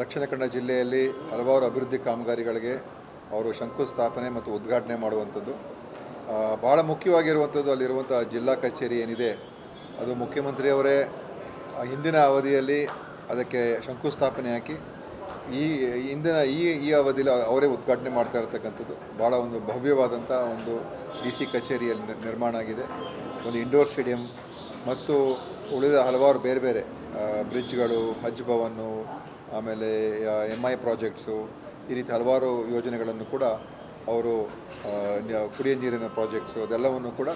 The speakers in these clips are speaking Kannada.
ದಕ್ಷಿಣ ಕನ್ನಡ ಜಿಲ್ಲೆಯಲ್ಲಿ ಹಲವಾರು ಅಭಿವೃದ್ಧಿ ಕಾಮಗಾರಿಗಳಿಗೆ ಅವರು ಶಂಕುಸ್ಥಾಪನೆ ಮತ್ತು ಉದ್ಘಾಟನೆ ಮಾಡುವಂಥದ್ದು. ಭಾಳ ಮುಖ್ಯವಾಗಿರುವಂಥದ್ದು ಅಲ್ಲಿರುವಂಥ ಜಿಲ್ಲಾ ಕಚೇರಿ ಏನಿದೆ ಅದು ಮುಖ್ಯಮಂತ್ರಿಯವರೇ ಹಿಂದಿನ ಅವಧಿಯಲ್ಲಿ ಅದಕ್ಕೆ ಶಂಕುಸ್ಥಾಪನೆ ಹಾಕಿ ಈ ಅವಧಿಯಲ್ಲಿ ಅವರೇ ಉದ್ಘಾಟನೆ ಮಾಡ್ತಾ ಇರತಕ್ಕಂಥದ್ದು. ಭಾಳ ಒಂದು ಭವ್ಯವಾದಂಥ ಒಂದು DC ಕಚೇರಿಯಲ್ಲಿ ನಿರ್ಮಾಣ ಆಗಿದೆ. ಒಂದು ಇಂಡೋರ್ ಸ್ಟೇಡಿಯಂ ಮತ್ತು ಉಳಿದ ಹಲವಾರು ಬೇರೆ ಬೇರೆ ಬ್ರಿಡ್ಜ್ಗಳು, ಹಜ್ ಭವನ್ನು, ಆಮೇಲೆ MI ಪ್ರಾಜೆಕ್ಟ್ಸು, ಈ ರೀತಿ ಹಲವಾರು ಯೋಜನೆಗಳನ್ನು ಕೂಡ ಅವರು ಕುಡಿಯ ನೀರಿನ ಪ್ರಾಜೆಕ್ಟ್ಸು ಅದೆಲ್ಲವನ್ನು ಕೂಡ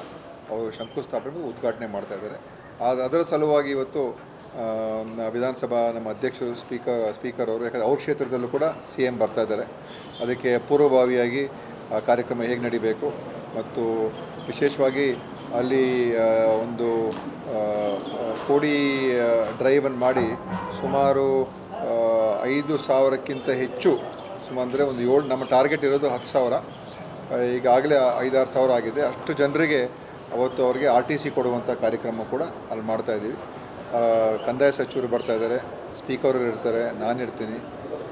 ಅವರು ಶಂಕುಸ್ಥಾಪನೆ ಉದ್ಘಾಟನೆ ಮಾಡ್ತಾ ಇದ್ದಾರೆ. ಅದರ ಸಲುವಾಗಿ ಇವತ್ತು ವಿಧಾನಸಭಾ ನಮ್ಮ ಅಧ್ಯಕ್ಷರು ಸ್ಪೀಕರ್ ಅವರು, ಯಾಕಂದರೆ ಅವ್ರ ಕ್ಷೇತ್ರದಲ್ಲೂ ಕೂಡ CM ಬರ್ತಾ ಇದ್ದಾರೆ. ಅದಕ್ಕೆ ಪೂರ್ವಭಾವಿಯಾಗಿ ಆ ಕಾರ್ಯಕ್ರಮ ಹೇಗೆ ನಡಿಬೇಕು ಮತ್ತು ವಿಶೇಷವಾಗಿ ಅಲ್ಲಿ ಒಂದು ಕೋಡಿ ಡ್ರೈವನ್ನು ಮಾಡಿ ಸುಮಾರು 5,000ಕ್ಕಿಂತ ಹೆಚ್ಚು, ಅಂದರೆ ಒಂದು ನಮ್ಮ ಟಾರ್ಗೆಟ್ ಇರೋದು 10,000, ಈಗಾಗಲೇ 5-6 ಸಾವಿರ ಆಗಿದೆ. ಅಷ್ಟು ಜನರಿಗೆ ಅವತ್ತು ಅವರಿಗೆ RTC ಕೊಡುವಂಥ ಕಾರ್ಯಕ್ರಮ ಕೂಡ ಅಲ್ಲಿ ಮಾಡ್ತಾಯಿದ್ದೀವಿ. ಕಂದಾಯ ಸಚಿವರು ಬರ್ತಾ ಇದ್ದಾರೆ, ಸ್ಪೀಕರ್ ಇರ್ತಾರೆ, ನಾನಿರ್ತೀನಿ,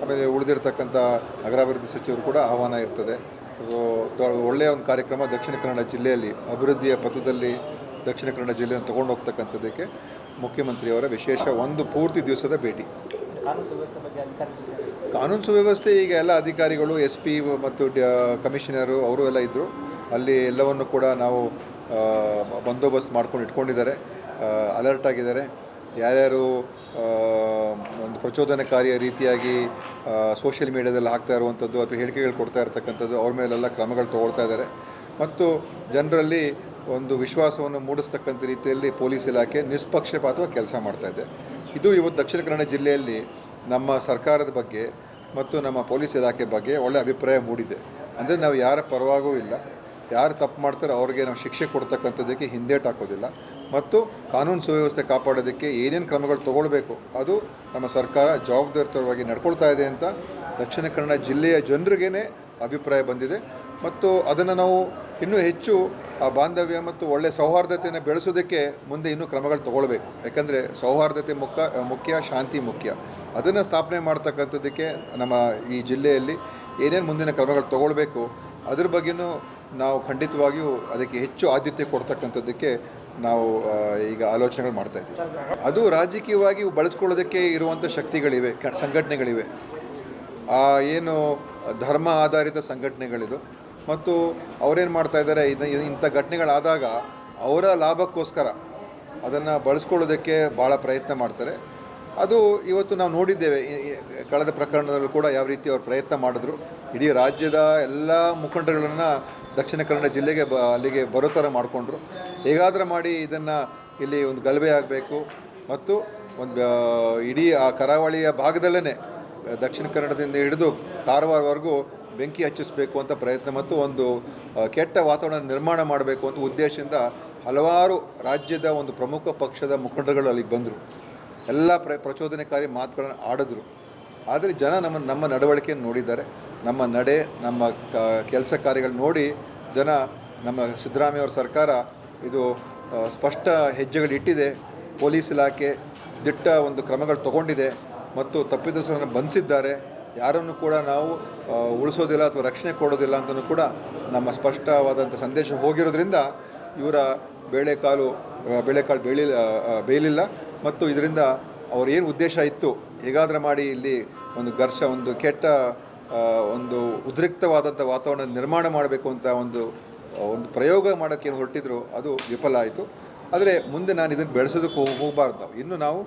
ಆಮೇಲೆ ಉಳಿದಿರ್ತಕ್ಕಂಥ ನಗರಾಭಿವೃದ್ಧಿ ಸಚಿವರು ಕೂಡ ಆಹ್ವಾನ ಇರ್ತದೆ. ಒಳ್ಳೆಯ ಒಂದು ಕಾರ್ಯಕ್ರಮ ದಕ್ಷಿಣ ಕನ್ನಡ ಜಿಲ್ಲೆಯಲ್ಲಿ ಅಭಿವೃದ್ಧಿಯ ಪಥದಲ್ಲಿ ದಕ್ಷಿಣ ಕನ್ನಡ ಜಿಲ್ಲೆಯನ್ನು ತೊಗೊಂಡು ಹೋಗ್ತಕ್ಕಂಥದ್ದಕ್ಕೆ ಮುಖ್ಯಮಂತ್ರಿಯವರ ವಿಶೇಷ ಒಂದು ಪೂರ್ತಿ ದಿವಸದ ಭೇಟಿ. ಕಾನೂನು ಸುವ್ಯವಸ್ಥೆ ಈಗ ಎಲ್ಲ ಅಧಿಕಾರಿಗಳು SP ಮತ್ತು ಕಮಿಷನರು ಅವರು ಎಲ್ಲ ಇದ್ದರು. ಅಲ್ಲಿ ಎಲ್ಲವನ್ನು ಕೂಡ ನಾವು ಬಂದೋಬಸ್ತ್ ಮಾಡ್ಕೊಂಡು ಇಟ್ಕೊಂಡಿದ್ದಾರೆ, ಅಲರ್ಟ್ ಆಗಿದ್ದಾರೆ. ಯಾರ್ಯಾರು ಒಂದು ಪ್ರಚೋದನಕಾರಿಯ ರೀತಿಯಾಗಿ ಸೋಷಿಯಲ್ ಮೀಡಿಯಾದಲ್ಲಿ ಹಾಕ್ತಾ ಇರುವಂಥದ್ದು ಅಥವಾ ಹೇಳಿಕೆಗಳು ಕೊಡ್ತಾ ಇರ್ತಕ್ಕಂಥದ್ದು ಅವ್ರ ಮೇಲೆಲ್ಲ ಕ್ರಮಗಳು ತೊಗೊಳ್ತಾ ಇದ್ದಾರೆ. ಮತ್ತು ಜನರಲ್ಲಿ ಒಂದು ವಿಶ್ವಾಸವನ್ನು ಮೂಡಿಸ್ತಕ್ಕಂಥ ರೀತಿಯಲ್ಲಿ ಪೊಲೀಸ್ ಇಲಾಖೆ ನಿಷ್ಪಕ್ಷಪಾತವಾಗಿ ಕೆಲಸ ಮಾಡ್ತಾಯಿದೆ. ಇದು ಇವತ್ತು ದಕ್ಷಿಣ ಕನ್ನಡ ಜಿಲ್ಲೆಯಲ್ಲಿ ನಮ್ಮ ಸರ್ಕಾರದ ಬಗ್ಗೆ ಮತ್ತು ನಮ್ಮ ಪೊಲೀಸ್ ಇಲಾಖೆ ಬಗ್ಗೆ ಒಳ್ಳೆಯ ಅಭಿಪ್ರಾಯ ಮೂಡಿದೆ. ಅಂದರೆ ನಾವು ಯಾರ ಪರವಾಗೂ ಇಲ್ಲ, ಯಾರು ತಪ್ಪು ಮಾಡ್ತಾರೆ ಅವ್ರಿಗೆ ನಾವು ಶಿಕ್ಷೆ ಕೊಡ್ತಕ್ಕಂಥದ್ದಕ್ಕೆ ಹಿಂದೇಟು ಹಾಕೋದಿಲ್ಲ. ಮತ್ತು ಕಾನೂನು ಸುವ್ಯವಸ್ಥೆ ಕಾಪಾಡೋದಕ್ಕೆ ಏನೇನು ಕ್ರಮಗಳು ತೊಗೊಳ್ಬೇಕು ಅದು ನಮ್ಮ ಸರ್ಕಾರ ಜವಾಬ್ದಾರಿಯುತವಾಗಿ ನಡ್ಕೊಳ್ತಾ ಇದೆ ಅಂತ ದಕ್ಷಿಣ ಕನ್ನಡ ಜಿಲ್ಲೆಯ ಜನರಿಗೇ ಅಭಿಪ್ರಾಯ ಬಂದಿದೆ. ಮತ್ತು ಅದನ್ನು ನಾವು ಇನ್ನೂ ಹೆಚ್ಚು ಆ ಬಾಂಧವ್ಯ ಮತ್ತು ಒಳ್ಳೆಯ ಸೌಹಾರ್ದತೆಯನ್ನು ಬೆಳೆಸೋದಕ್ಕೆ ಮುಂದೆ ಇನ್ನೂ ಕ್ರಮಗಳು ತೊಗೊಳ್ಬೇಕು. ಯಾಕಂದರೆ ಸೌಹಾರ್ದತೆ ಮುಖ್ಯ, ಶಾಂತಿ ಮುಖ್ಯ. ಅದನ್ನು ಸ್ಥಾಪನೆ ಮಾಡ್ತಕ್ಕಂಥದ್ದಕ್ಕೆ ನಮ್ಮ ಈ ಜಿಲ್ಲೆಯಲ್ಲಿ ಏನೇನು ಮುಂದಿನ ಕ್ರಮಗಳು ತೊಗೊಳ್ಬೇಕು ಅದ್ರ ಬಗ್ಗೆಯೂ ನಾವು ಖಂಡಿತವಾಗಿಯೂ ಅದಕ್ಕೆ ಹೆಚ್ಚು ಆದ್ಯತೆ ಕೊಡ್ತಕ್ಕಂಥದ್ದಕ್ಕೆ ನಾವು ಈಗ ಆಲೋಚನೆಗಳು ಮಾಡ್ತಾಯಿದ್ದೀವಿ. ಅದು ರಾಜಕೀಯವಾಗಿ ಬಳಸ್ಕೊಳ್ಳೋದಕ್ಕೆ ಇರುವಂಥ ಶಕ್ತಿಗಳಿವೆ, ಸಂಘಟನೆಗಳಿವೆ. ಏನು ಧರ್ಮ ಆಧಾರಿತ ಸಂಘಟನೆಗಳಿದು. ಮತ್ತು ಅವರೇನು ಮಾಡ್ತಾಯಿದ್ದಾರೆ, ಇಂಥ ಘಟನೆಗಳಾದಾಗ ಅವರ ಲಾಭಕ್ಕೋಸ್ಕರ ಅದನ್ನು ಬಳಸ್ಕೊಳ್ಳೋದಕ್ಕೆ ಭಾಳ ಪ್ರಯತ್ನ ಮಾಡ್ತಾರೆ. ಅದು ಇವತ್ತು ನಾವು ನೋಡಿದ್ದೇವೆ, ಕಳೆದ ಪ್ರಕರಣದಲ್ಲೂ ಕೂಡ ಯಾವ ರೀತಿ ಅವ್ರು ಪ್ರಯತ್ನ ಮಾಡಿದ್ರು. ಇಡೀ ರಾಜ್ಯದ ಎಲ್ಲ ಮುಖಂಡರುಗಳನ್ನು ದಕ್ಷಿಣ ಕನ್ನಡ ಜಿಲ್ಲೆಗೆ ಅಲ್ಲಿಗೆ ಬರೋ ಥರ ಮಾಡಿಕೊಂಡ್ರು. ಹೇಗಾದರೂ ಮಾಡಿ ಇದನ್ನು ಇಲ್ಲಿ ಒಂದು ಗಲಭೆ ಆಗಬೇಕು ಮತ್ತು ಒಂದು ಇಡೀ ಆ ಕರಾವಳಿಯ ಭಾಗದಲ್ಲೇ ದಕ್ಷಿಣ ಕನ್ನಡದಿಂದ ಹಿಡಿದು ಕಾರವಾರವರೆಗೂ ಬೆಂಕಿ ಹಚ್ಚಿಸಬೇಕು ಅಂತ ಪ್ರಯತ್ನ ಮತ್ತು ಒಂದು ಕೆಟ್ಟ ವಾತಾವರಣ ನಿರ್ಮಾಣ ಮಾಡಬೇಕು ಅಂತ ಉದ್ದೇಶದಿಂದ ಹಲವಾರು ರಾಜ್ಯದ ಒಂದು ಪ್ರಮುಖ ಪಕ್ಷದ ಮುಖಂಡರುಗಳು ಅಲ್ಲಿಗೆ ಬಂದರು. ಎಲ್ಲ ಪ್ರಚೋದನಕಾರಿ ಮಾತುಗಳನ್ನು ಆಡಿದ್ರು. ಆದರೆ ಜನ ನಮ್ಮ ನಡವಳಿಕೆಯನ್ನು ನೋಡಿದ್ದಾರೆ. ನಮ್ಮ ನಡೆ, ನಮ್ಮ ಕೆಲಸ ಕಾರ್ಯಗಳು ನೋಡಿ ಜನ ನಮ್ಮ ಸಿದ್ದರಾಮಯ್ಯವರ ಸರ್ಕಾರ ಇದು ಸ್ಪಷ್ಟ ಹೆಜ್ಜೆಗಳಿಟ್ಟಿದೆ. ಪೊಲೀಸ್ ಇಲಾಖೆ ದಿಟ್ಟ ಒಂದು ಕ್ರಮಗಳು ತಗೊಂಡಿದೆ ಮತ್ತು ತಪ್ಪಿತಸ್ಥರನ್ನು ಬಂಧಿಸಿದ್ದಾರೆ. ಯಾರನ್ನು ಕೂಡ ನಾವು ಉಳಿಸೋದಿಲ್ಲ ಅಥವಾ ರಕ್ಷಣೆ ಕೊಡೋದಿಲ್ಲ ಅಂತಲೂ ಕೂಡ ನಮ್ಮ ಸ್ಪಷ್ಟವಾದಂಥ ಸಂದೇಶ ಹೋಗಿರೋದ್ರಿಂದ ಇವರ ಬೇಳೆಕಾಳು ಬೇಯಲಿಲ್ಲ. ಮತ್ತು ಇದರಿಂದ ಏನು ಉದ್ದೇಶ ಇತ್ತು, ಹೇಗಾದರೂ ಮಾಡಿ ಇಲ್ಲಿ ಒಂದು ಕೆಟ್ಟ ಒಂದು ಉದ್ರಿಕ್ತವಾದಂಥ ವಾತಾವರಣ ನಿರ್ಮಾಣ ಮಾಡಬೇಕು ಅಂತ ಒಂದು ಪ್ರಯೋಗ ಮಾಡೋಕ್ಕೆ ಹೊರಟಿದ್ರು, ಅದು ವಿಫಲ ಆಯಿತು. ಆದರೆ ಮುಂದೆ ನಾನು ಇದನ್ನು ಬೆಳೆಸೋದಕ್ಕೆ ಹೋಗಬಾರ್ದು. ಇನ್ನು ನಾವು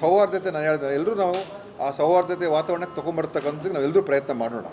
ಸೌಹಾರ್ದತೆ, ನಾನು ಹೇಳಿದೆ, ಎಲ್ಲರೂ ನಾವು ಆ ಸೌಹಾರ್ದತೆ ವಾತಾವರಣಕ್ಕೆ ತೊಗೊಂಬರ್ತಕ್ಕಂಥದ್ದು ನಾವೆಲ್ಲರೂ ಪ್ರಯತ್ನ ಮಾಡೋಣ.